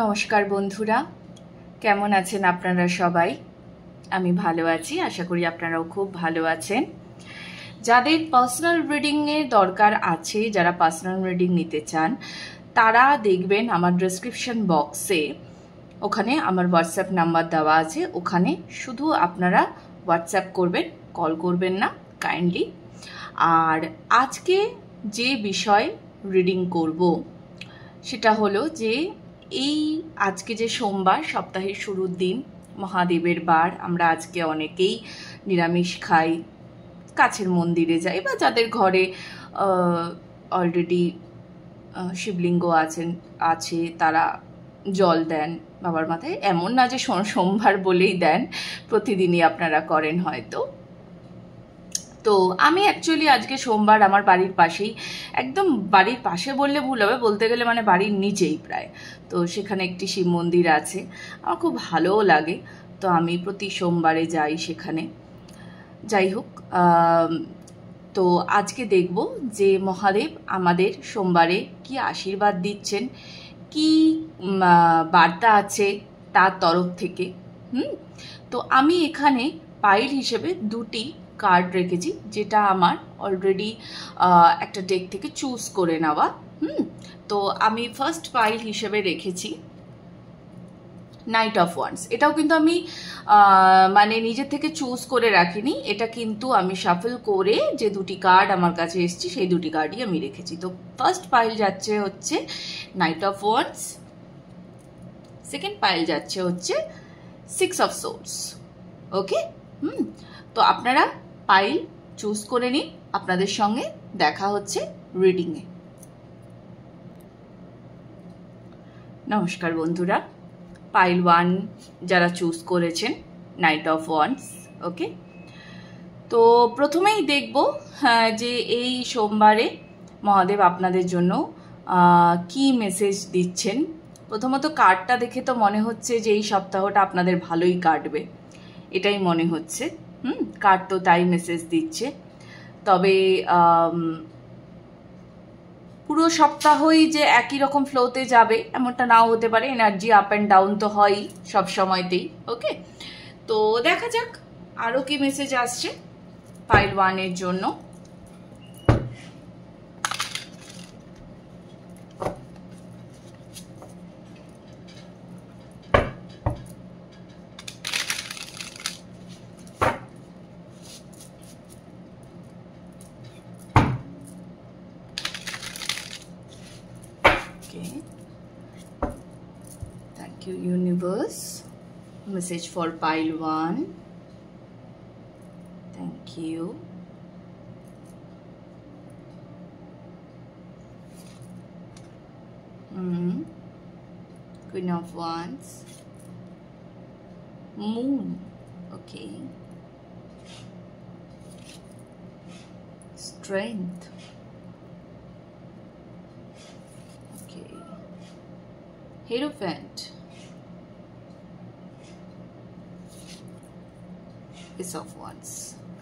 নমস্কার বন্ধুরা, কেমন আছেন আপনারা সবাই? আমি ভালো আছি, আশা করি আপনারাও খুব ভালো আছেন। যাদের পার্সোনাল রিডিংয়ের দরকার আছে, যারা পার্সোনাল রিডিং নিতে চান, তারা দেখবেন আমার ডেসক্রিপশন বক্সে ওখানে আমার হোয়াটসঅ্যাপ নাম্বার দেওয়া আছে। ওখানে শুধু আপনারা হোয়াটসঅ্যাপ করবেন, কল করবেন না কাইন্ডলি। আর আজকে যে বিষয় রিডিং করব সেটা হলো যে এই আজকে যে সোমবার, সপ্তাহের শুরুর দিন, মহাদেবের বার। আমরা আজকে অনেকেই নিরামিষ খাই, কাছের মন্দিরে যাই, বা যাদের ঘরে অলরেডি শিবলিঙ্গ আছে তারা জল দেন বাবার মাথায়। এমন না যে সোমবার বলেই দেন, প্রতিদিনই আপনারা করেন হয়তো। তো আমি অ্যাকচুয়ালি আজকে সোমবার আমার বাড়ির পাশেই, একদম বাড়ির পাশে বললে ভুল হবে, বলতে গেলে মানে বাড়ির নিচেই প্রায়, তো সেখানে একটি শিব মন্দির আছে। আমার খুব ভালোও লাগে, তো আমি প্রতি সোমবারে যাই সেখানে। যাই হোক, তো আজকে দেখব যে মহাদেব আমাদের সোমবারে কি আশীর্বাদ দিচ্ছেন, কি বার্তা আছে তার তরফ থেকে। তো আমি এখানে পাইল হিসেবে দুটি কার্ড রেখেছি, যেটা আমার অলরেডি একটা ডেক থেকে চুজ করে নেওয়া। তো আমি ফার্স্ট পাইল হিসেবে রেখেছি নাইট অফ ওয়ান্ডস। এটাও কিন্তু আমি মানে নিজের থেকে চুজ করে রাখিনি, এটা কিন্তু আমি শাফল করে যে দুটি কার্ড আমার কাছে এসেছে সেই দুটি কার্ডই আমি রেখেছি। তো ফার্স্ট পাইল যাচ্ছে হচ্ছে knight of wands, second pile যাচ্ছে হচ্ছে সিক্স অফ সোর্ডস। ওকে, তো আপনারা পাইল চুজ করে নিন, আপনাদের সঙ্গে দেখা হচ্ছে রিডিংয়ে। নমস্কার বন্ধুরা, পাইল 1 যারা চুজ করেছেন, নাইট অফ ওয়ান্ডস। ওকে, তো প্রথমেই দেখব যে এই সোমবারে মহাদেব আপনাদের জন্য কি মেসেজ দিচ্ছেন। প্রথমত কার্ডটা দেখে তো মনে হচ্ছে যে এই সপ্তাহটা আপনাদের ভালোই কাটবে, এটাই মনে হচ্ছে। কার্ড তো তাই মেসেজ দিচ্ছে। তবে পুরো সপ্তাহই যে একই রকম ফ্লোতে যাবে এমনটা নাও হতে পারে, এনার্জি আপ অ্যান্ড ডাউন তো হয়ই সব সময়তেই। ওকে, তো দেখা যাক আরও কি মেসেজ আসছে পাইল 1 এর জন্য। Thank you, universe. Message for pile 1. Thank you. Queen of Wands. Moon. Okay. Strength. Okay. Hierophant. Ace of Wands.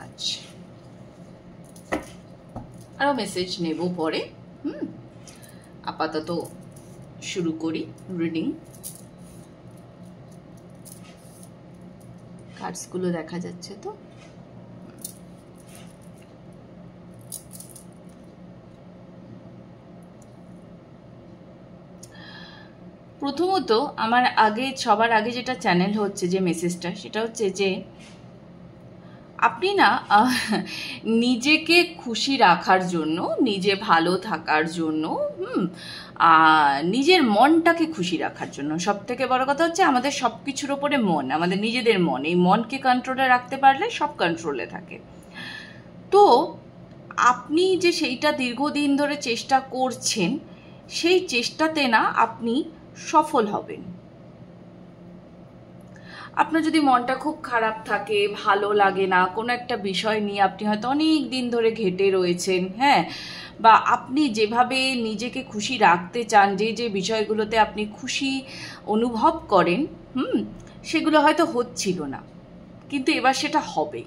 আচ্ছা, আরো মেসেজ নেব পরে। আপাতত শুরু করি রিডিং। কার্ডসগুলো দেখা যাচ্ছে তো? প্রথমত আমার সবার আগে যেটা চ্যানেল হচ্ছে যে মেসেজটা, সেটা হচ্ছে যে আপনি না নিজেকে খুশি রাখার জন্য, নিজে ভালো থাকার জন্য, নিজের মনটাকে খুশি রাখার জন্য, সব থেকে বড় কথা হচ্ছে আমাদের সব কিছুর ওপরে মন, আমাদের নিজেদের মন। এই মনকে কন্ট্রোলে রাখতে পারলে সব কন্ট্রোলে থাকে। তো আপনি যে সেইটা দীর্ঘদিন ধরে চেষ্টা করছেন, সেই চেষ্টাতে না আপনি সফল হবেন। আপনার যদি মনটা খুব খারাপ থাকে, ভালো লাগে না, কোনো একটা বিষয় নিয়ে আপনি হয়তো অনেক দিন ধরে ঘেটে রয়েছেন, বা আপনি যেভাবে নিজেকে খুশি রাখতে চান, যে বিষয়গুলোতে আপনি খুশি অনুভব করেন, সেগুলো হয়তো হচ্ছিল না, কিন্তু এবার সেটা হবে।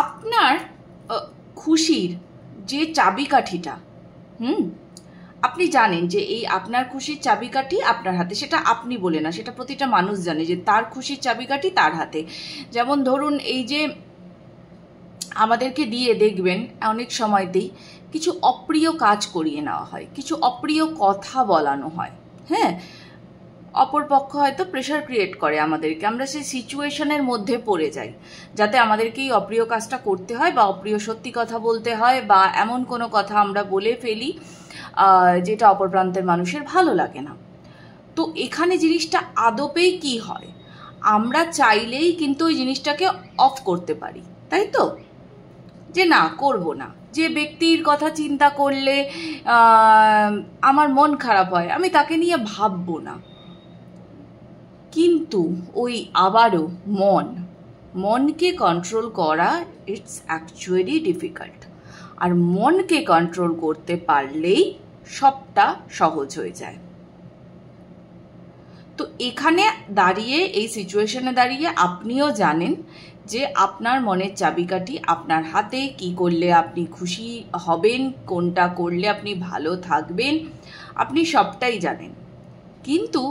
আপনার খুশির যে চাবিকাঠিটা, আপনি জানেন যে এই আপনার খুশির চাবিকাঠি আপনার হাতে, সেটা আপনি বলে না, সেটা প্রতিটা মানুষ জানে যে তার খুশির চাবিকাঠি তার হাতে। যেমন ধরুন এই যে আমাদেরকে দিয়ে দেখবেন অনেক সময়তেই কিছু অপ্রিয় কাজ করিয়ে নেওয়া হয়, কিছু অপ্রিয় কথা বলানো হয়, হ্যাঁ, অপরপক্ষ হয়তো প্রেশার ক্রিয়েট করে আমাদেরকে, আমরা সেই সিচুয়েশনের মধ্যে পড়ে যাই যাতে আমাদেরকে এই অপ্রিয় কাজটা করতে হয় বা অপ্রিয় সত্যি কথা বলতে হয় বা এমন কোনো কথা আমরা বলে ফেলি যেটা অপর প্রান্তের মানুষের ভালো লাগে না। তো এখানে জিনিসটা আদপেই কি হয়, আমরা চাইলেই কিন্তু ওই জিনিসটাকে অফ করতে পারি, তাই তো, যে না করব না, যে ব্যক্তির কথা চিন্তা করলে আমার মন খারাপ হয় আমি তাকে নিয়ে ভাববো না। কিন্তু ওই আবারও মনকে কন্ট্রোল করা ইটস অ্যাকচুয়ালি ডিফিকাল্ট। আর মনকে কন্ট্রোল করতে পারলেই সবটা সহজ হয়ে যায়। তো এখানে দাঁড়িয়ে, এই সিচুয়েশনে দাঁড়িয়ে আপনিও জানেন যে আপনার মনের চাবিকাঠি আপনার হাতে, কি করলে আপনি খুশি হবেন, কোনটা করলে আপনি ভালো থাকবেন, আপনি সবটাই জানেন। কিন্তু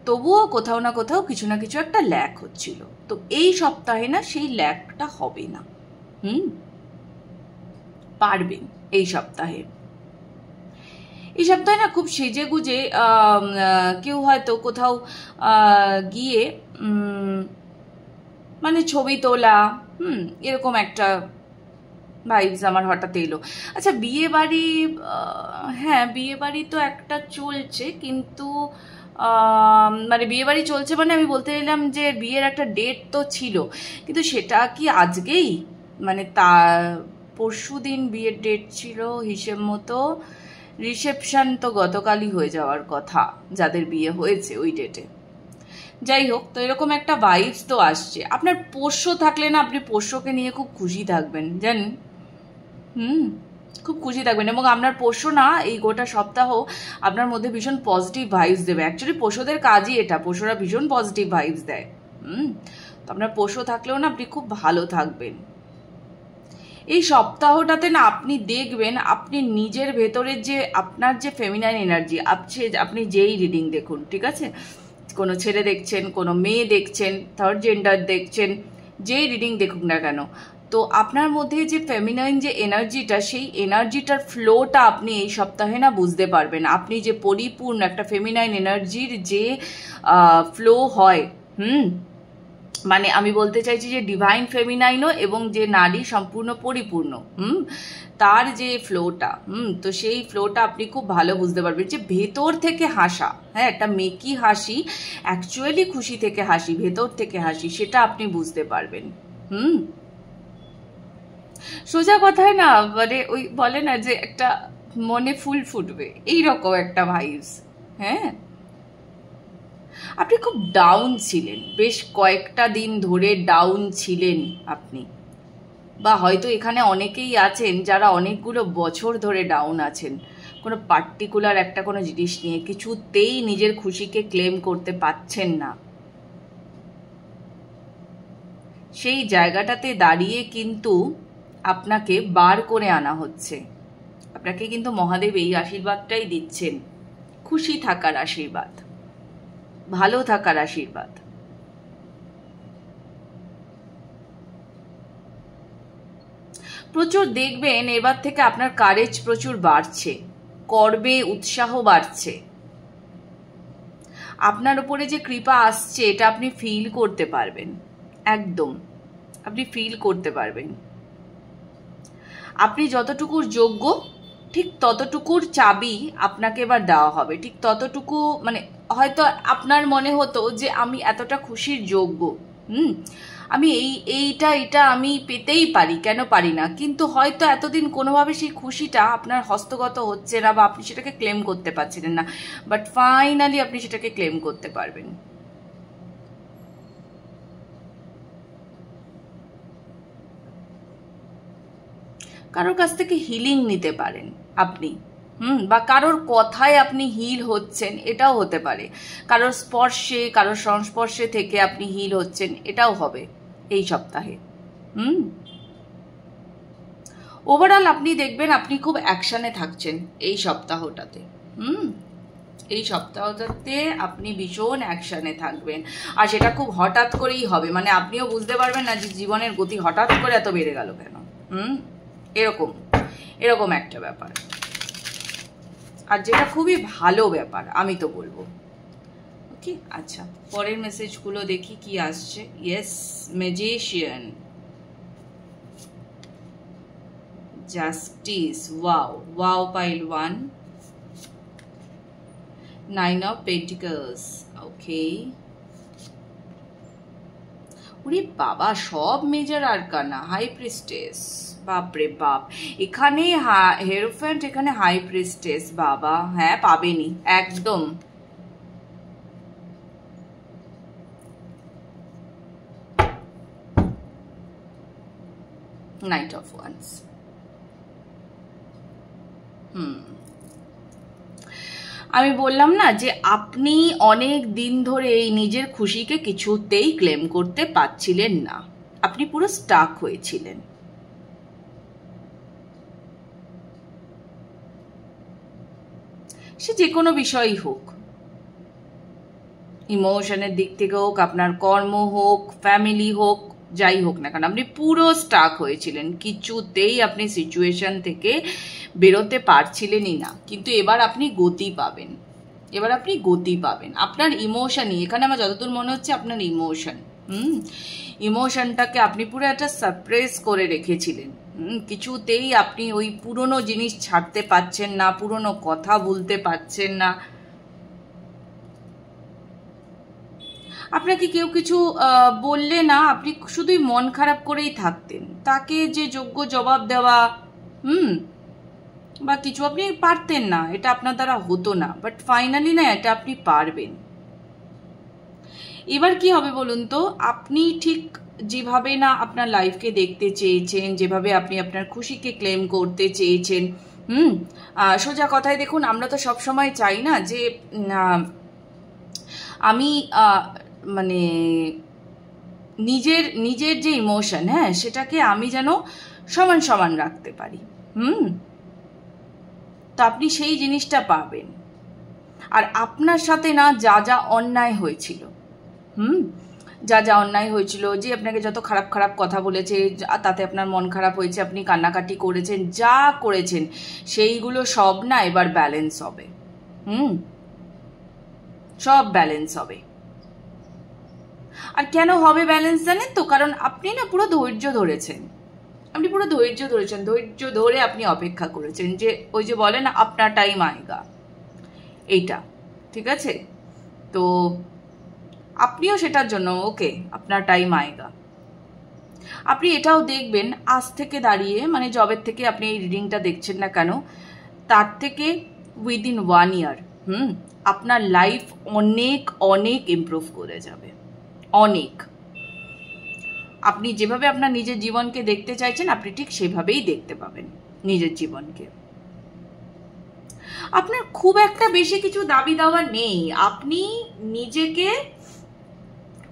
তবুও কোথাও না কোথাও কিছু না কিছু একটা ল্যাক হচ্ছিল। তো এই সপ্তাহে না সেই ল্যাকটা হবে না। পারবেন এই সপ্তাহে। এই সপ্তাহে না খুব সেজে গুজে কেউ হয়তো কোথাও গিয়ে মানে ছবি তোলা, এরকম একটা ভাইবস আমার হঠাৎ এলো। আচ্ছা, বিয়ে বাড়ি, হ্যাঁ বিয়ে বাড়ি তো একটা চলছে, কিন্তু মানে বিয়ে বাড়ি চলছে মানে আমি বলতে এলাম যে বিয়ের একটা ডেট তো ছিল, কিন্তু সেটা কি আজকেই, মানে তা পরশু দিন বিয়ের ডেট ছিল হিসেব মতো, রিসেপশন তো গতকালই হয়ে যাওয়ার কথা যাদের বিয়ে হয়েছে ওই ডেটে। যাই হোক, তো এরকম একটা ভাইবস তো আসছে। আপনার পোষ্য থাকলে না আপনি পোষ্যকে নিয়ে খুব খুশি থাকবেন, জানেন, খুব খুশি থাকবেন। এবং আপনার পোষ্য না এই গোটা সপ্তাহ আপনার মধ্যে ভীষণ পজিটিভ ভাইবস দেবে। অ্যাকচুয়ালি পোষ্যদের কাজই এটা, পোষ্যরা ভীষণ পজিটিভ ভাইবস দেয়। তো আপনার পোষ্য থাকলেও না আপনি খুব ভালো থাকবেন এই সপ্তাহটাতে। না আপনি দেখবেন আপনি নিজের ভেতরের যে আপনার যে ফেমিনাইন এনার্জি, আপনি যেই রিডিং দেখুন, ঠিক আছে, কোনো ছেলে দেখছেন, কোনো মেয়ে দেখছেন, থার্ড জেন্ডার দেখছেন, যেই রিডিং দেখুন না কেন, তো আপনার মধ্যে যে ফেমিনাইন যে এনার্জিটা, সেই এনার্জিটার ফ্লোটা আপনি এই সপ্তাহে না বুঝতে পারবেন। আপনি যে পরিপূর্ণ একটা ফেমিনাইন এনার্জির যে ফ্লো হয়, মানে আমি বলতে চাইছি যে ডিভাইন ফেমিনাইনও এবং যে নারী সম্পূর্ণ পরিপূর্ণ, তার যে ফ্লোটা, তো সেই ফ্লোটা আপনি খুব ভালো বুঝতে পারবেন। যে ভেতর থেকে হাসা, হ্যাঁ, একটা মেকি হাসি, অ্যাকচুয়ালি খুশি থেকে হাসি, ভেতর থেকে হাসি, সেটা আপনি বুঝতে পারবেন। সোজা কথায় না, মানে ওই বলে না যে একটা মনে ফুল ফুটবে, এইরকম একটা ভাইবস। হ্যাঁ, আপনি খুব ডাউন ছিলেন, বেশ কয়েকটা দিন ধরে ডাউন ছিলেন আপনি, বা হয়তো এখানে অনেকেই আছেন যারা অনেকগুলো বছর ধরে ডাউন আছেন কোনো পার্টিকুলার একটা কোনো জিনিস নিয়ে, কিছুতেই নিজের খুশিকে ক্লেম করতে পারছেন না। সেই জায়গাটাতে দাঁড়িয়ে কিন্তু আপনাকে বার করে আনা হচ্ছে। আপনাকে কিন্তু মহাদেব এই আশীর্বাদটাই দিচ্ছেন, খুশি থাকার আশীর্বাদ, ভালো থাকার আশীর্বাদ। প্রচুর দেখবেন এবার থেকে আপনার কারেজ প্রচুর বাড়ছে, কর্মে উৎসাহ বাড়ছে, আপনার উপরে যে কৃপা আসছে এটা আপনি ফিল করতে পারবেন, একদম আপনি ফিল করতে পারবেন। আপনি যতটুকুর যোগ্য ঠিক ততটুকুর চাবি আপনাকে এবার দেওয়া হবে, ঠিক ততটুকু, মানে হয়তো আপনার মনে হতো যে আমি এতটা খুশির যোগ্য, আমি এইটা আমি পেতেই পারি, কেন পারি না, কিন্তু হয়তো এতদিন কোনোভাবে সেই খুশিটা আপনার হস্তগত হচ্ছে না বা আপনি সেটাকে ক্লেম করতে পারছিলেন না, বাট ফাইনালি আপনি সেটাকে ক্লেম করতে পারবেন। কারোর কাছ থেকে হিলিং নিতে পারেন আপনি, বা কারোর কথায় আপনি হিল হচ্ছেন, এটাও হতে পারে। কারোর স্পর্শে, কারোর সংস্পর্শে থেকে আপনি হিল হচ্ছেন, এটাও হবে এই সপ্তাহে। ওভারঅল আপনি দেখবেন আপনি খুব অ্যাকশানে থাকছেন এই সপ্তাহটাতে। এই সপ্তাহটাতে আপনি ভীষণ অ্যাকশানে থাকবেন, আর সেটা খুব হঠাৎ করেই হবে, মানে আপনিও বুঝতে পারবেন না যে জীবনের গতি হঠাৎ করে এত বেড়ে গেল কেন। এরকম এরকম একটা ব্যাপার, আর যেটা খুবই ভালো ব্যাপার আমি তো বলবো। ওকে, আচ্ছা পরের মেসেজগুলো দেখি কি আসছে। Yes, magician, justice, wow wow pile 1, 9 of Pentacles, okay. ওরে বাবা, সব মেজর আরকানা, হাই প্রিস্টেস, বাপরে বাপ, এখানে হেরোফ্যান্ট, এখানে হাই প্রিস্টেস, বাবা হ্যাঁ পাবেনি একদম। নাইট অফ ওয়ান্স, আমি বললাম না যে আপনি অনেক দিন ধরে এই নিজের খুশিকে কিছুতেই ক্লেম করতে পারছিলেন না, আপনি পুরো স্টাক হয়েছিলেন। সে যে কোনো বিষয়ই হোক, ইমোশনের দিক থেকে হোক, আপনার কর্ম হোক, ফ্যামিলি হোক, যাই হোক না কেন আপনি পুরো স্টাক হয়েছিলেন, কিছুতেই আপনি সিচুয়েশন থেকে বেরোতে পারছিলেনই না। কিন্তু এবার আপনি গতি পাবেন, এবার আপনি গতি পাবেন। আপনার ইমোশনই এখানে আমার যতদূর মনে হচ্ছে, আপনার ইমোশন, ইমোশনটাকে আপনি পুরো একটা সাপ্রেস করে রেখেছিলেন। কিছুতেই আপনি ওই পুরনো জিনিস ছাড়তে পারছেন না, পুরনো কথা বলতে পারছেন না। আপনাকে কেউ কিছু বললে না, আপনি শুধুই মন খারাপ করেই থাকতেন, তাকে যে যোগ্য জবাব দেওয়া বা কিছু আপনি পারতেন না, এটা আপনার দ্বারা হতো না। বাট ফাইনালি না, এটা আপনি পারবেন। এবার কি হবে বলুন তো, আপনি ঠিক যেভাবে না আপনার লাইফকে দেখতে চেয়েছেন, যেভাবে আপনি আপনার খুশিকে ক্লেম করতে চেয়েছেন, সোজা কথায় দেখুন, আমরা তো সবসময় চাই না যে আমি মানে নিজের যে ইমোশন, হ্যাঁ সেটাকে আমি যেন সমান সমান রাখতে পারি। তো আপনি সেই জিনিসটা পাবেন। আর আপনার সাথে না যা যা অন্যায় হয়েছিল, যা যা অন্যায় হয়েছিল, যে আপনাকে যত খারাপ খারাপ কথা বলেছে, তাতে আপনার মন খারাপ হয়েছে, আপনি কান্নাকাটি করেছেন, যা করেছেন সেইগুলো সব না এবার ব্যালেন্স হবে। সব ব্যালেন্স হবে। আর কেন হবে ব্যালেন্স জানেন তো? কারণ আপনি না পুরো ধৈর্য ধরেছেন, আপনি পুরো ধৈর্য ধরেছেন, ধৈর্য ধরে আপনি অপেক্ষা করেছেন, যে ওই যে বলে না আপনার টাইম আয়েগা, এইটা ঠিক আছে। তো আপনিও সেটার জন্য ওকে, আপনার টাইম আয়েগা। আপনি এটাও দেখবেন আজ থেকে দাঁড়িয়ে, মানে জবের থেকে আপনি এই রিডিংটা দেখছেন না কেন, তার থেকে উইদিন 1 ইয়ার আপনার লাইফ অনেক অনেক ইমপ্রুভ করে যাবে, অনেক। আপনি যেভাবে আপনার নিজের জীবনকে দেখতে চাইছেন, আপনি ঠিক সেভাবেই দেখতে পাবেন নিজের জীবনকে। আপনার খুব একটা বেশি কিছু দাবি দাওয়া নেই, আপনি নিজেকে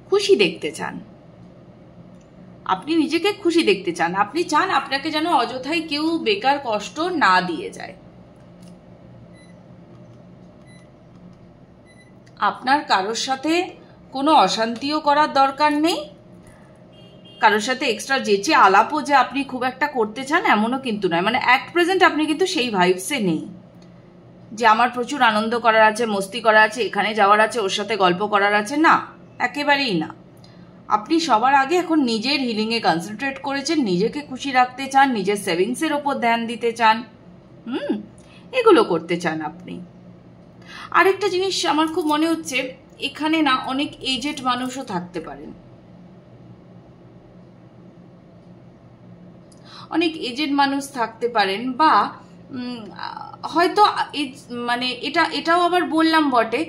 খুশি দেখতে চান, আপনি নিজেকে খুশি দেখতে চান, আপনি চান আপনাকে যেন অযথাই কেউ বেকার কষ্ট না দিয়ে যায়। আপনার কারোর সাথে কোনো অশান্তিও করার দরকার নেই, কারোর সাথে এক্সট্রা যেচে আলাপও যে আপনি খুব একটা করতে চান এমনও কিন্তু নয়। মানে অ্যাট প্রেজেন্ট আপনি কিন্তু সেই ভাইবসে নেই যে আমার প্রচুর আনন্দ করার আছে, মস্তি করার আছে, এখানে যাওয়ার আছে, ওর সাথে গল্প করার আছে, না, একেবারেই না। আপনি সবার আগে এখন নিজের হিলিংয়ে কনসেন্ট্রেট করেছেন, নিজেকে খুশি রাখতে চান, নিজের সেভিংসের ওপর ধ্যান দিতে চান, এগুলো করতে চান আপনি। আরেকটা জিনিস আমার খুব মনে হচ্ছে, এখানে না অনেক এজেড মানুষও থাকতে পারেন, অনেক এজেড মানুষ থাকতে পারেন, বা হয়তো মানে এটাও আবার বললাম বটে,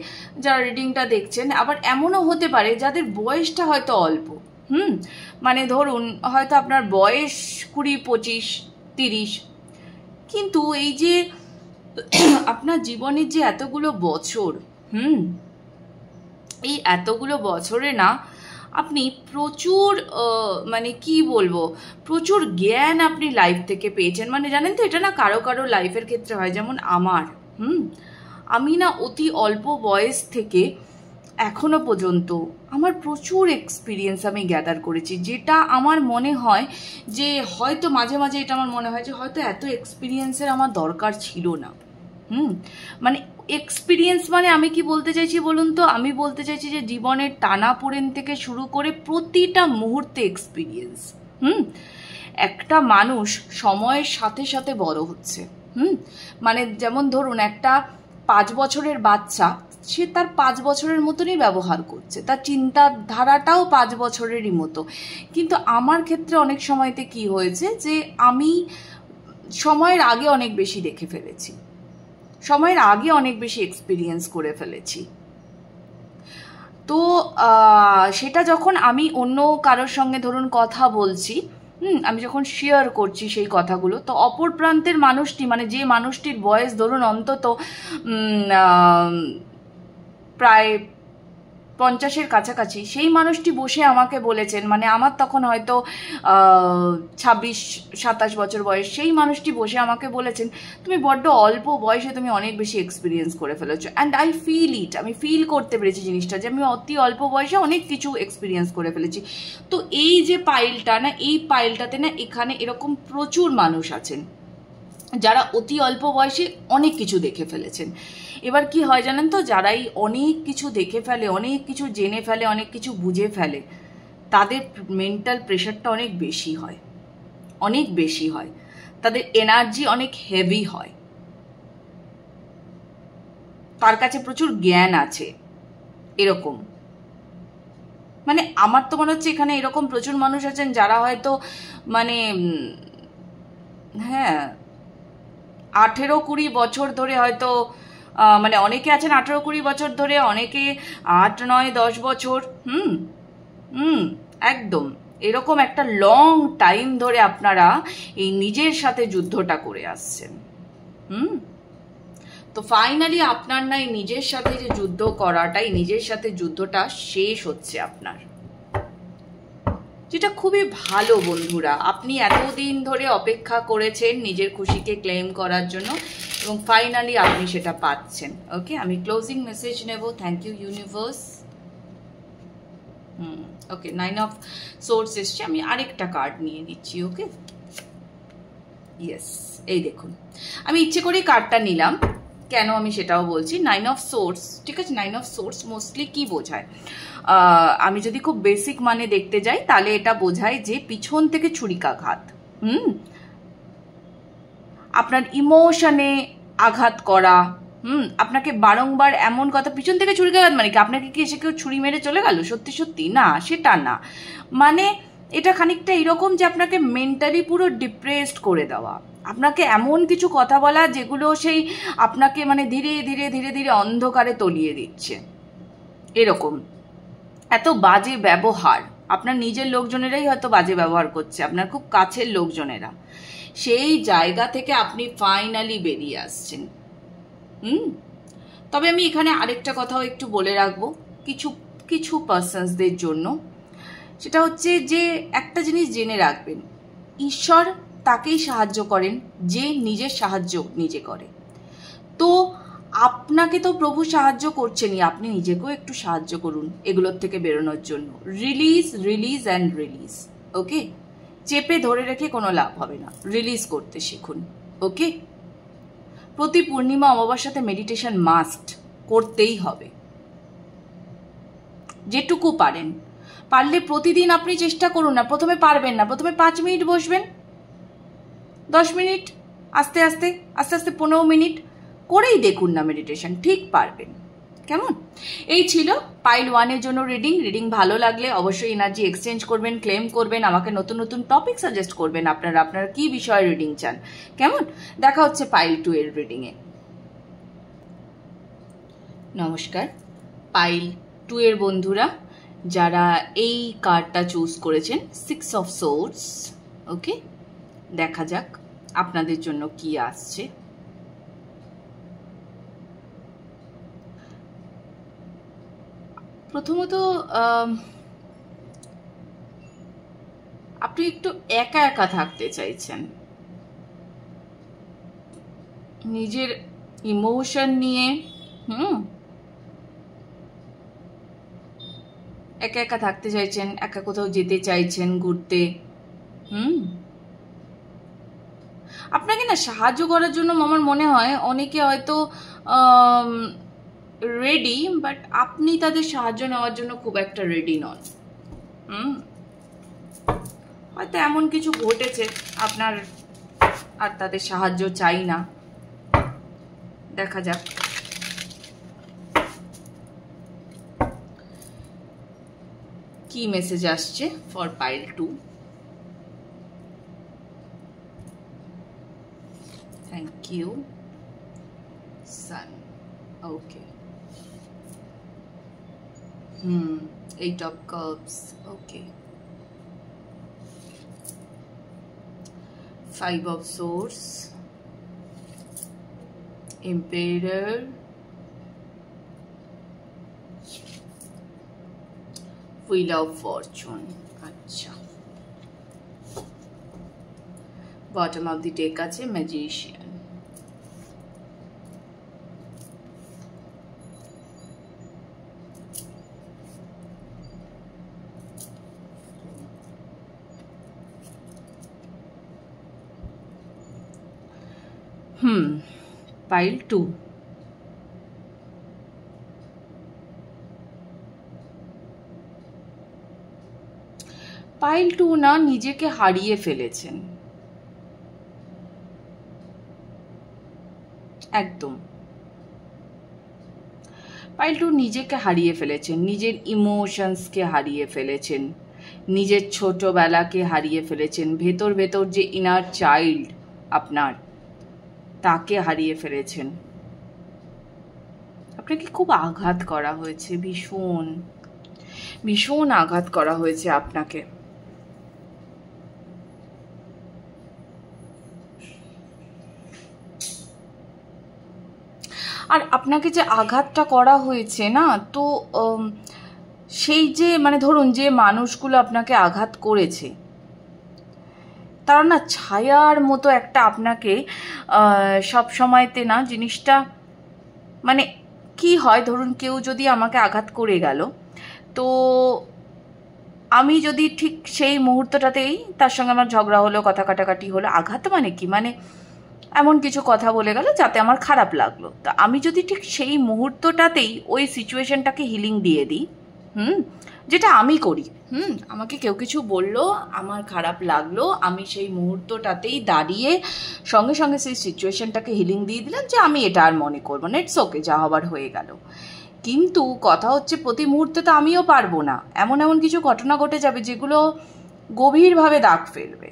যারা রিডিংটা দেখছেন, আবার এমনও হতে পারে যাদের বয়সটা হয়তো অল্প, মানে ধরুন হয়তো আপনার বয়স 20, 25, 30, কিন্তু এই যে আপনার জীবনের যে এতগুলো বছর, এই এতগুলো বছরে না আপনি প্রচুর মানে কি বলবো, প্রচুর জ্ঞান আপনি লাইফ থেকে পেয়েছেন। মানে জানেন তো, এটা না কারো কারো লাইফের ক্ষেত্রে হয়, যেমন আমার আমি না অতি অল্প বয়স থেকে এখনো পর্যন্ত আমার প্রচুর এক্সপিরিয়েন্স আমি গ্যাদার করেছি, যেটা আমার মনে হয় যে হয়তো মাঝে মাঝে এটা আমার মনে হয় যে হয়তো এত এক্সপিরিয়েন্সের আমার দরকার ছিল না। মানে এক্সপিরিয়েন্স মানে আমি কি বলতে চাইছি বলুন তো, আমি বলতে চাইছি যে জীবনের টানাপোড়েন থেকে শুরু করে প্রতিটা মুহূর্তে এক্সপিরিয়েন্স। একটা মানুষ সময়ের সাথে সাথে বড় হচ্ছে। মানে যেমন ধরুন একটা 5 বছরের বাচ্চা, সে তার 5 বছরের মতনই ব্যবহার করছে, তার চিন্তাধারাটাও 5 বছরেরই মতো। কিন্তু আমার ক্ষেত্রে অনেক সময়তে কি হয়েছে যে আমি সময়ের আগে অনেক বেশি দেখে ফেলেছি, সময়ের আগে অনেক বেশি এক্সপিরিয়েন্স করে ফেলেছি। তো সেটা যখন আমি অন্য কারোর সঙ্গে ধরুন কথা বলছি, আমি যখন শেয়ার করছি সেই কথাগুলো, তো অপর প্রান্তের মানুষটি, মানে যে মানুষটির বয়স ধরুন অন্তত প্রায় 50-এর কাছাকাছি, সেই মানুষটি বসে আমাকে বলেছেন, মানে আমার তখন হয়তো 26-27 বছর বয়স, সেই মানুষটি বসে আমাকে বলেছেন তুমি বড্ড অল্প বয়সে তুমি অনেক বেশি এক্সপিরিয়েন্স করে ফেলেছো। অ্যান্ড আই ফিল ইট, আমি ফিল করতে পেরেছি জিনিসটা, যে আমি অতি অল্প বয়সে অনেক কিছু এক্সপিরিয়েন্স করে ফেলেছি। তো এই যে পাইলটা না, এই পাইলটাতে না এখানে এরকম প্রচুর মানুষ আছেন যারা অতি অল্প বয়সে অনেক কিছু দেখে ফেলেছেন। এবার কি হয় জানেন তো, যারাই অনেক কিছু দেখে ফেলে, অনেক কিছু জেনে ফেলে, অনেক কিছু বুঝে ফেলে, তাদের মেন্টাল প্রেশারটা অনেক বেশি হয়, অনেক বেশি হয়, তাদের এনার্জি অনেক হেভি হয়, তার কাছে প্রচুর জ্ঞান আছে এরকম। মানে আমার তো মনে হচ্ছে এখানে এরকম প্রচুর মানুষ আছেন যারা হয়তো মানে 18-20 বছর ধরে হয়তো, মানে অনেকে আছেন 18-20 বছর ধরে, অনেকে 8-9-10 বছর, একদম এরকম একটা লং টাইম ধরে আপনারা এই নিজের সাথে যুদ্ধটা করে আসছেন। তো ফাইনালি আপনার না এই নিজের সাথে যে যুদ্ধ করাটাই, নিজের সাথে যুদ্ধটা শেষ হচ্ছে আপনার, যেটা খুবই ভালো বন্ধুরা। আপনি এতদিন ধরে অপেক্ষা করেছেন নিজের খুশিকে ক্লেম করার জন্য, এবং ফাইনালি আপনি সেটা পাচ্ছেন। ওকে, আমি ক্লোজিং মেসেজ নেব। Thank you universe. Okay, 9 of swords এসছে, আমি আরেকটা কার্ড নিয়ে নিচ্ছি। ওকে, ইয়েস, এই দেখুন, আমি ইচ্ছে করেই কার্ডটা নিলাম, কেন আমি সেটাও বলছি। 9 অফ সোর্স, ঠিক আছে। 9 অফ সোর্স মোস্টলি কি বোঝায়, আমি যদি খুব বেসিক মানে দেখতে যাই, তাহলে এটা বোঝায় যে পিছন থেকে ছুরিকাঘাত, আপনার ইমোশনে আঘাত করা, আপনাকে বারংবার এমন কথা, পিছন থেকে ছুরিকাঘাত মানে কি, আপনাকে কি এসে কেউ ছুরি মেরে চলে গেল সত্যি সত্যি? না, সেটা না। মানে এটা খানিকটা এরকম যে আপনাকে মেন্টালি পুরো ডিপ্রেসড করে দেওয়া, আপনাকে এমন কিছু কথা বলা যেগুলো সেই আপনাকে মানে ধীরে ধীরে ধীরে ধীরে অন্ধকারে তলিয়ে দিচ্ছে, এরকম এত বাজে ব্যবহার। আপনার নিজের লোকজনেরাই হয়তো বাজে ব্যবহার করছে, আপনার খুব কাছের লোকজনেরা। সেই জায়গা থেকে আপনি ফাইনালি বেরিয়ে আসছেন। তবে আমি এখানে আরেকটা কথাও একটু বলে রাখবো কিছু কিছু পার্সনসদের জন্য, সেটা হচ্ছে যে একটা জিনিস জেনে রাখবেন, ঈশ্বর তাকেই সাহায্য করেন যে নিজের সাহায্য নিজে করে। তো আপনাকে তো প্রভু সাহায্য করছেনই, আপনি নিজেকেও একটু সাহায্য করুন এগুলোর থেকে বেরোনোর জন্য। Release, release and release. Okay, চেপে ধরে রেখে কোনো লাভ হবে না, রিলিজ করতে শিখুন। ওকে, প্রতি পূর্ণিমা অমাবস্যাতে মেডিটেশন মাস্ট করতেই হবে, যেটুকু পারেন। পারলে প্রতিদিন আপনি চেষ্টা করুন না, প্রথমে পারবেন না, প্রথমে 5 মিনিট বসবেন, 10 মিনিট, আস্তে আস্তে আস্তে আস্তে 15 মিনিট করেই দেখুন না মেডিটেশন, ঠিক পারবেন। কেমন? এই ছিল পাইল 1-এর জন্য রিডিং। ভালো লাগলে অবশ্যই এনার্জি এক্সচেঞ্জ করবেন, ক্লেম করবেন, আমাকে নতুন নতুন টপিক সাজেস্ট করবেন আপনারা কি বিষয়ে রিডিং চান। কেমন? দেখা হচ্ছে পাইল 2 এর রিডিংয়ে। নমস্কার পাইল 2 এর বন্ধুরা, যারা এই কার্ডটা চুজ করেছেন, 6 অফ সোর্স। ওকে, দেখা যাক আপনাদের জন্য কি আসছে। প্রথমত আপনি একটু একা একা থাকতে চাইছেন, নিজের ইমোশন নিয়ে একা একা থাকতে চাইছেন, একা কোথাও যেতে চাইছেন ঘুরতে। আপনাকে না সাহায্য করার জন্য আমার মনে হয় অনেকে হয়তো রেডি, বাট আপনি তাদের সাহায্য নেওয়ার জন্য খুব একটা রেডি নন। হয়তো এমন কিছু ঘটেছে আপনার আর তাদের সাহায্য চাই না। দেখা যাক। কি মেসেজ আসছে for pile 2? Thank you sun. Okay, 8 of cups. Okay, 5 of swords, emperor, wheel of fortune. আচ্ছা, bottom of the deck আছে magician. Pile 2. পাইল 2 না নিজেকে হারিয়ে ফেলেছেন একদম। পাইল 2 নিজেকে হারিয়ে ফেলেছেন, নিজের ইমোশনসকে হারিয়ে ফেলেছেন, নিজের ছোটবেলাকে হারিয়ে ফেলেছেন, ভেতর ভেতর যে ইনার চাইল্ড আপনার, তাকে হারিয়ে ফেলেছেন। আপনাকে খুব আঘাত করা হয়েছে, ভীষণ ভীষণ আঘাত করা হয়েছে আপনাকে। আর আপনাকে যে আঘাতটা করা হয়েছে না, তো সেই যে মানে ধরুন যে মানুষগুলো আপনাকে আঘাত করেছে তারা না ছায়ার মতো একটা আপনাকে সব সময়তে না জিনিসটা মানে কি হয়, ধরুন কেউ যদি আমাকে আঘাত করে গেল, তো আমি যদি ঠিক সেই মুহূর্তটাতেই তার সঙ্গে আমার ঝগড়া হলো, কথা কাটাকাটি হলো, আঘাত মানে কি মানে এমন কিছু কথা বলে গেল যাতে আমার খারাপ লাগলো, তো আমি যদি ঠিক সেই মুহূর্তটাতেই ওই সিচুয়েশনটাকে হিলিং দিয়ে দিই, যেটা আমি করি, আমাকে কেউ কিছু বললো, আমার খারাপ লাগলো, আমি সেই মুহূর্তটাতেই দাঁড়িয়ে সঙ্গে সঙ্গে সেই সিচুয়েশনটাকে হিলিং দিয়ে দিলাম যে আমি এটা আর মনে করবো না, ইটস ওকে, যা হবার হয়ে গেল। কিন্তু কথা হচ্ছে প্রতি মুহূর্তে তো আমিও পারবো না, এমন এমন কিছু ঘটনা ঘটে যাবে যেগুলো গভীরভাবে দাগ ফেলবে।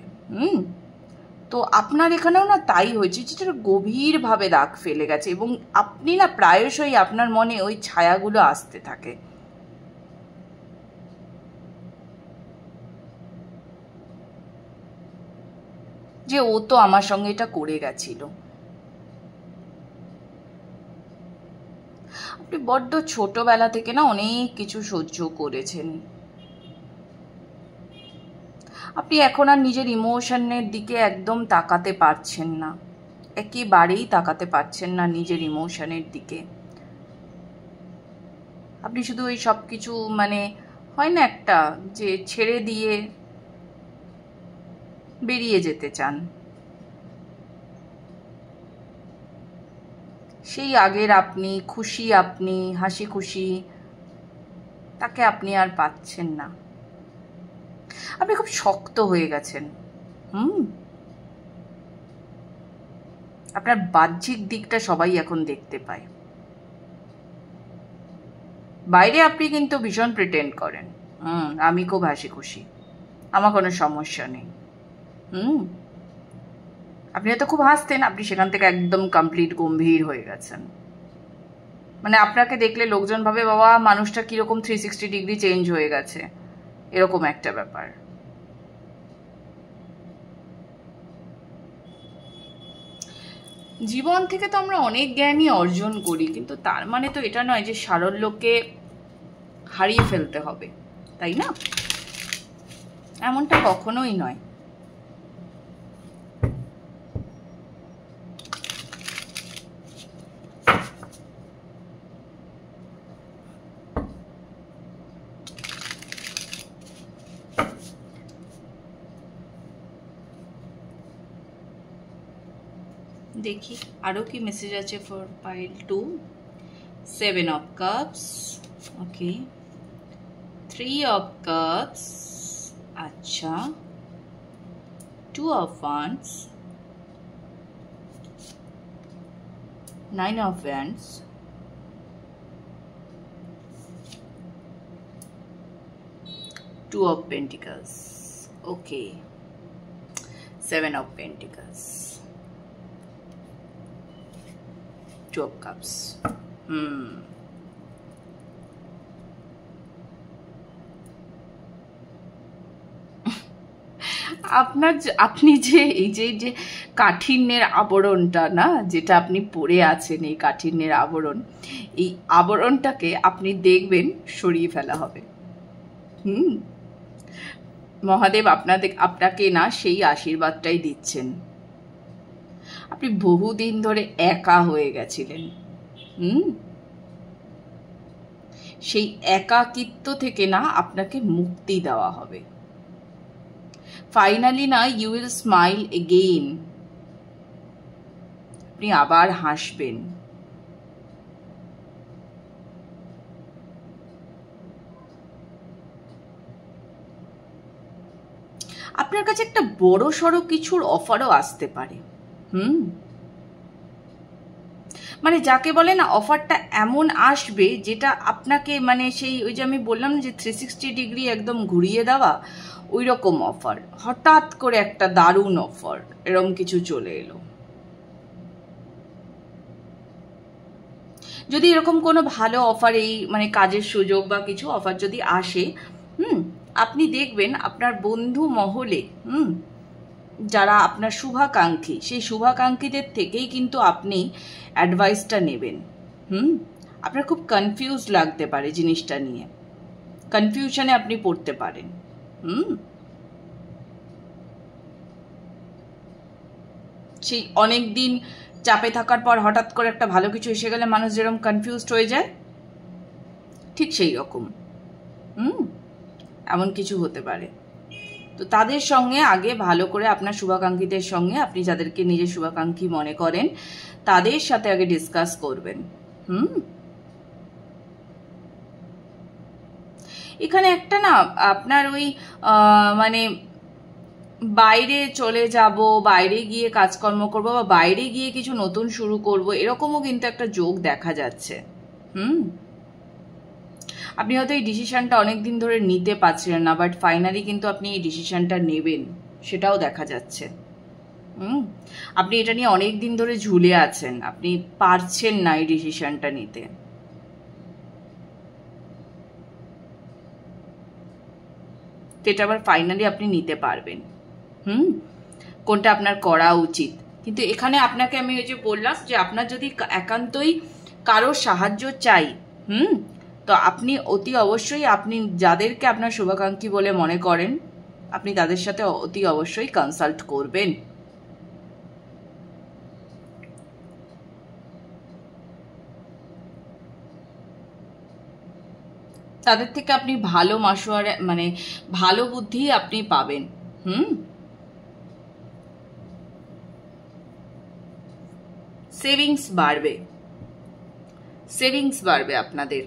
তো আপনার এখানেও না তাই হয়েছে, যেটা গভীরভাবে দাগ ফেলে গেছে, এবং আপনি না প্রায়শই আপনার মনে ওই ছায়াগুলো আসতে থাকে। যে ও তো আমার সঙ্গে এটা করে গেছিল। আপনি বড্ড ছোটবেলা থেকে না অনেক কিছু সহ্য করেছেন। আপনি এখন আর নিজের ইমোশনের দিকে একদম তাকাতে পারছেন না, একেবারেই তাকাতে পারছেন না নিজের ইমোশনের দিকে। আপনি শুধু ওই সব কিছু মানে হয় না একটা যে ছেড়ে দিয়ে বেরিয়ে যেতে চান, সেই আগের আপনি খুশি, আপনি হাসি খুশি, তাকে আপনি আর পাচ্ছেন না। আপনি খুব শক্ত হয়ে গেছেন। আপনার বাহ্যিক দিকটা সবাই এখন দেখতে পায়, বাইরে আপনি কিন্তু ভীষণ প্রিটেন্ড করেন, আমি খুব হাসি খুশি, আমার কোনো সমস্যা নেই। আপনি হয়তো খুব হাসতেন, আপনি সেখান থেকে একদম কমপ্লিট গম্ভীর হয়ে গেছেন। মানে আপনাকে দেখলে লোকজন ভাবে বাবা মানুষটা কিরকম 360 ডিগ্রি চেঞ্জ হয়ে গেছে, এরকম একটা ব্যাপার। জীবন থেকে তো আমরা অনেক জ্ঞানই অর্জন করি, কিন্তু তার মানে তো এটা নয় যে সারল্যকে হারিয়ে ফেলতে হবে, তাই না? এমনটা কখনোই নয়। দেখি আরো কি মেসেজ আছে for pile 2। 7 of cups, okay, 3 of cups, আচ্ছা, 2 of wands, 9 of wands, 2 of pentacles, okay, 7 of pentacles, 2 of cups. আপনি যে এই যে কাঠিন্যের আবরণটা না, যেটা আপনি পরে আছেন, এই কাঠিন্যের আবরণ, এই আবরণটাকে আপনি দেখবেন সরিয়ে ফেলা হবে। মহাদেব আপনাকে না সেই আশীর্বাদটাই দিচ্ছেন। আপনি বহুদিন ধরে একা হয়ে গেছিলেন। সেই একাকিত্ব থেকে না আপনাকে মুক্তি দেওয়া হবে। ফাইনালি না, ইউ উইল স্মাইল এগেইন। আপনি আবার হাসবেন। আপনার কাছে একটা বড় সড়ো কিছুর অফারও আসতে পারে। মানে যাকে বলে না, অফারটা এমন আসবে যেটা আপনাকে মানে সেই ওই যে আমি বললাম যে 360 ডিগ্রি একদম ঘুরিয়ে দেওয়া, ওই রকম অফার, হঠাৎ করে একটা দারুণ অফার এরকম কিছু চলে এলো। যদি এরকম কোনো ভালো অফার, এই মানে কাজের সুযোগ বা কিছু অফার যদি আসে, আপনি দেখবেন আপনার বন্ধু মহলে যারা আপনার শুভাকাঙ্ক্ষী, সেই শুভাকাঙ্ক্ষীদের থেকেই কিন্তু আপনি অ্যাডভাইসটা নেবেন। আপনার খুব কনফিউজ লাগতে পারে জিনিসটা নিয়ে, কনফিউশনে আপনি পড়তে পারেন। সেই অনেক দিন চাপে থাকার পর হঠাৎ করে একটা ভালো কিছু এসে গেলে মানুষ যেরকম কনফিউজড হয়ে যায়, ঠিক সেই রকম এমন কিছু হতে পারে। তো তাদের সঙ্গে আগে ভালো করে আপনার শুভাকাঙ্ক্ষীদের সঙ্গে, আপনি যাদেরকে নিজের শুভাকাঙ্ক্ষী মনে করেন, তাদের সাথে আগে ডিসকাস করবেন। এখানে একটা না আপনার ওই মানে বাইরে চলে যাব, বাইরে গিয়ে কাজকর্ম করব, বা বাইরে গিয়ে কিছু নতুন শুরু করব, এরকমও কিন্তু একটা যোগ দেখা যাচ্ছে। আপনি হয়তো এই ডিসিশনটা অনেকদিন ধরে নিতে পারছিলেন না, বাট ফাইনালি কিন্তু আপনি এই ডিসিশনটা নেবেন, সেটাও দেখা যাচ্ছে। আপনি এটা নিয়ে অনেক দিন ধরে ঝুলে আছেন, আপনি পারছেন না এই ডিসিশনটা নিতে। এটা আবার ফাইনালি আপনি নিতে পারবেন। কোনটা আপনার করা উচিত। কিন্তু এখানে আপনাকে আমি ওই যে বললাম যে আপনার যদি একান্তই কারোর সাহায্য চাই, তো আপনি অতি অবশ্যই আপনি যাদেরকে আপনার শুভাকাঙ্ক্ষী বলে মনে করেন, আপনি তাদের সাথে অতি অবশ্যই কনসাল্ট করবেন। তাদের থেকে আপনি ভালো মাসোয়ারা, মানে ভালো বুদ্ধি আপনি পাবেন। সেভিংস বাড়বে আপনাদের।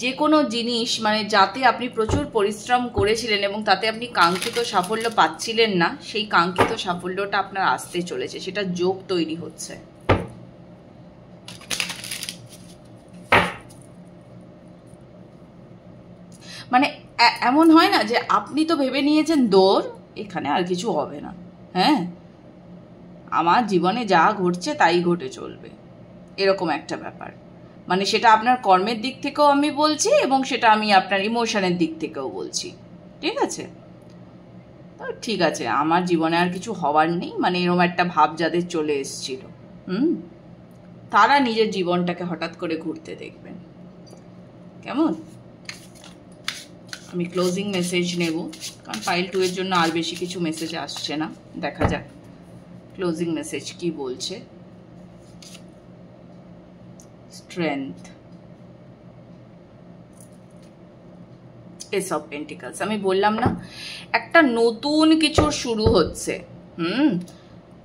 যে কোনো জিনিস মানে যাতে আপনি প্রচুর পরিশ্রম করেছিলেন এবং তাতে আপনি কাঙ্ক্ষিত সাফল্য পাচ্ছিলেন না, সেই কাঙ্ক্ষিত সাফল্যটা আপনার আসতে চলেছে, সেটা যোগ তৈরি হচ্ছে। মানে এমন হয় না যে আপনি তো ভেবে নিয়েছেন দৌড়, এখানে আর কিছু হবে না, আমার জীবনে যা ঘটছে তাই ঘটে চলবে, এরকম একটা ব্যাপার। মানে সেটা আপনার কর্মের দিক থেকেও আমি বলছি, এবং সেটা আমি আপনার ইমোশনের দিক থেকেও বলছি। ঠিক আছে? তো ঠিক আছে, আমার জীবনে আর কিছু হওয়ার নেই, মানে এরকম একটা ভাব যাদের চলে এসেছিল, তারা নিজের জীবনটাকে হঠাৎ করে ঘুরতে দেখবেন। কেমন? আমি ক্লোজিং মেসেজ নেব, কারণ পাইল 2 এর জন্য আর বেশি কিছু মেসেজ আসছে না। দেখা যাক ক্লোজিং মেসেজ কি বলছে। Strength, S of pentacles. আমি বললাম না একটা নতুন কিছু শুরু হচ্ছে।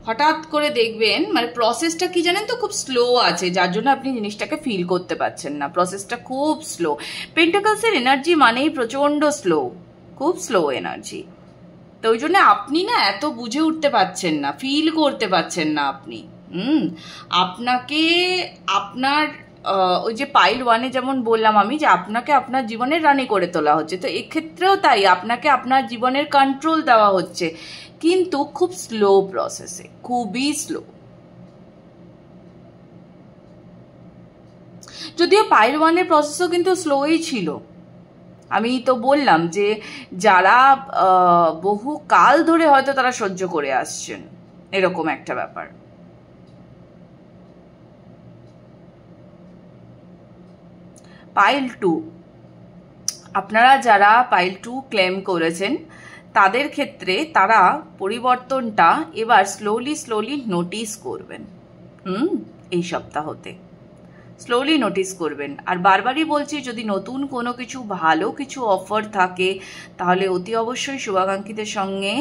হঠাৎ করে দেখবেন, মানে প্রসেসটা কি জানেন তো, খুব স্লো আছে, যার জন্য আপনি জিনিসটাকে ফিল করতে পারছেন না। প্রসেসটা খুব স্লো। পেন্টাকলসের এনার্জি মানেই প্রচন্ড স্লো, খুব স্লো এনার্জি। তো ওই জন্য আপনি না এত বুঝে উঠতে পারছেন না, ফিল করতে পারছেন না আপনি। আপনাকে আপনার ওই যে পাইল 1-এ যেমন বললাম আমি, যে আপনাকে আপনার জীবনের রানী করে তোলা হচ্ছে, তো এক্ষেত্রেও তাই, আপনাকে আপনার জীবনের কন্ট্রোল দেওয়া হচ্ছে, কিন্তু খুব স্লো প্রসেসে, খুবই স্লো। যদিও পাইল 1-এর প্রসেসও কিন্তু স্লোই ছিল। আমি তো বললাম যে যারা বহু কাল ধরে হয়তো তারা সহ্য করে আসছেন, এরকম একটা ব্যাপার। পাইল 2, আপনারা যারা পাইল 2 ক্লেম করেছেন তাদের ক্ষেত্রে তারা পরিবর্তনটা এবার স্লোলি স্লোলি নোটিস করবেন। এই সপ্তাহতে স্লোলি নোটিস করবেন। আর বারবারই বলছি, যদি নতুন কোনো কিছু ভালো কিছু অফার থাকে তাহলে অতি অবশ্যই শুভাকাঙ্ক্ষীদের সঙ্গে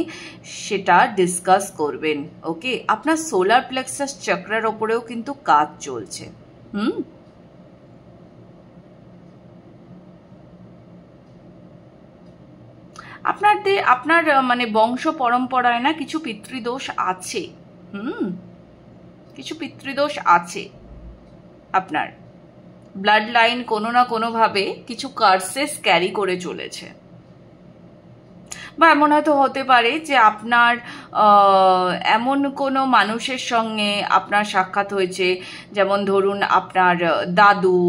সেটা ডিসকাস করবেন। ওকে, আপনার সোলার প্লেক্সাস চক্রের ওপরেও কিন্তু কাজ চলছে। আপনার মানে বংশ পরম্পরায় না কিছু পিতৃদোষ আছে। কিছু পিতৃদোষ আছে। আপনার ব্লাড লাইন কোনো না কোনো ভাবে কিছু কার্সেস ক্যারি করে চলেছে। বা এমন হয়তো হতে পারে যে আপনার এমন কোনো মানুষের সঙ্গে আপনার সাক্ষাৎ হয়েছে, যেমন ধরুন আপনার দাদু,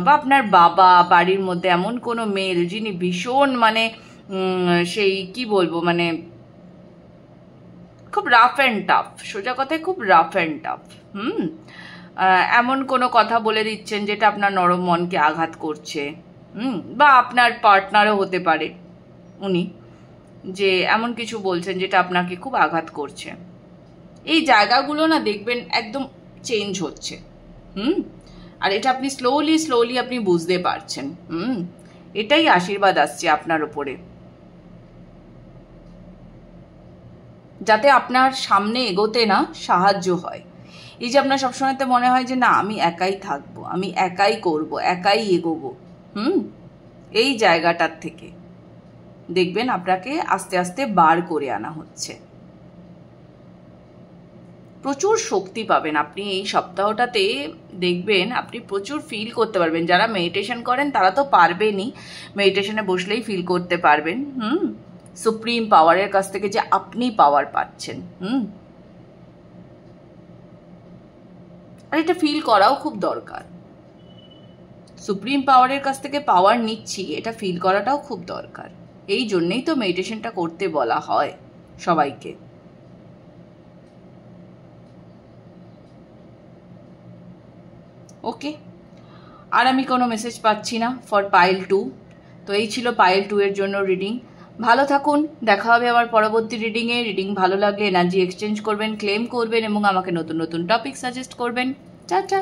বা আপনার বাবা, বাড়ির মধ্যে এমন কোনো মেল যিনি ভীষণ মানে সেই কি বলবো, মানে খুব রাফ অ্যান্ড টাফ, সোজা কথায় খুব রাফ অ্যান্ড টাফ। এমন কোনো কথা বলে দিচ্ছেন যেটা আপনার নরম মনকে আঘাত করছে। বা আপনার পার্টনারও হতে পারে উনি, যে এমন কিছু বলছেন যেটা আপনাকে খুব আঘাত করছে। এই জায়গাগুলো না দেখবেন একদম চেঞ্জ হচ্ছে। আর এটা আপনি স্লোলি স্লোলি আপনি বুঝতে পারছেন। এটাই আশীর্বাদ আসছে আপনার উপরে, যাতে আপনার সামনে এগোতে না সাহায্য হয়। এই যে আপনার সবসময়তে মনে হয় যে না আমি একাই থাকবো, আমি একাই করব, একাই এগোবো, এই জায়গাটার থেকে দেখবেন আপনাকে আস্তে আস্তে বার করে আনা হচ্ছে। প্রচুর শক্তি পাবেন আপনি এই সপ্তাহটাতে, দেখবেন আপনি প্রচুর ফিল করতে পারবেন। যারা মেডিটেশন করেন তারা তো পারবেনই, মেডিটেশনে বসলেই ফিল করতে পারবেন সুপ্রিম পাওয়ারের কাছ থেকে যে আপনি পাওয়ার পাচ্ছেন। আর এটা ফিল করাও খুব দরকার। সুপ্রিম পাওয়ারের কাছ থেকে পাওয়ার নিচ্ছি, এটা ফিল করাটাও খুব দরকার। এই জন্যেই তো মেডিটেশনটা করতে বলা হয় সবাইকে। ওকে, আর আমি কোনো মেসেজ পাচ্ছি না ফর পাইল 2। তো এই ছিল পাইল 2 এর জন্য রিডিং। ভালো থাকুন, দেখা হবে আবার পরবর্তী রিডিংয়ে। রিডিং ভালো লাগলে এনার্জি এক্সচেঞ্জ করবেন, ক্লেম করবেন এবং আমাকে নতুন নতুন টপিক সাজেস্ট করবেন। টাটা।